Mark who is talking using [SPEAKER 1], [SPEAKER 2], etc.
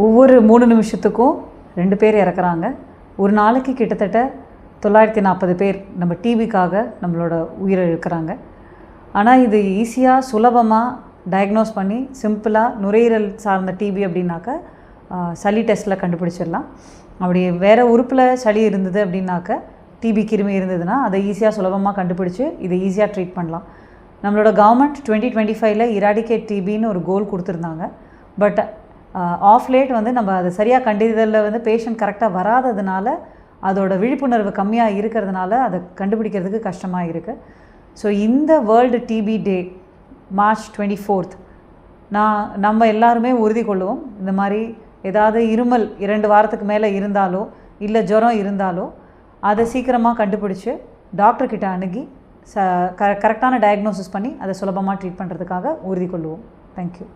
[SPEAKER 1] ஒவ்வொரு 3 நிமிஷத்துக்கும் 2 பேர் இறக்குறாங்க. ஒரு நாளைக்கு கிட்டத்தட்ட 940 பேர் நம்ம டிபிக்காக நம்மளோட உயிரை இழக்கிறாங்க. ஆனால் இது ஈஸியாக சுலபமாக டயக்னோஸ் பண்ணி சிம்பிளாக நுரையீரல் சார்ந்த டிபி அப்படின்னாக்க சளி டெஸ்ட்டில் கண்டுபிடிச்சிடலாம். அப்படி வேறு உறுப்பில் சளி இருந்தது அப்படின்னாக்க டிபி கிருமி இருந்ததுன்னா அதை ஈஸியாக சுலபமாக கண்டுபிடிச்சி இதை ஈஸியாக ட்ரீட் பண்ணலாம். நம்மளோட கவர்மெண்ட் 2025 இராடிகேட் டிபின்னு ஒரு கோல் கொடுத்துருந்தாங்க. பட் ஆஃப் லேட் நம்ம அதை சரியாக கண்டறிதலில் பேஷண்ட் கரெக்டாக வராததுனால அதோட விழிப்புணர்வு கம்மியாக இருக்கிறதுனால அதை கண்டுபிடிக்கிறதுக்கு கஷ்டமாக இருக்குது. ஸோ இந்த வேர்ல்டு டிபி டே March 24 நம்ம எல்லாருமே உறுதி கொள்ளுவோம். இந்த மாதிரி ஏதாவது இருமல் 2 வாரத்துக்கு மேலே இருந்தாலோ இல்லை ஜுரம் இருந்தாலோ அதை சீக்கிரமாக கண்டுபிடிச்சி டாக்டர்கிட்ட அணுகி கரெக்டான டயக்னோசிஸ் பண்ணி அதை சுலபமாக ட்ரீட் பண்ணுறதுக்காக உறுதி கொள்ளுவோம். தேங்க்யூ.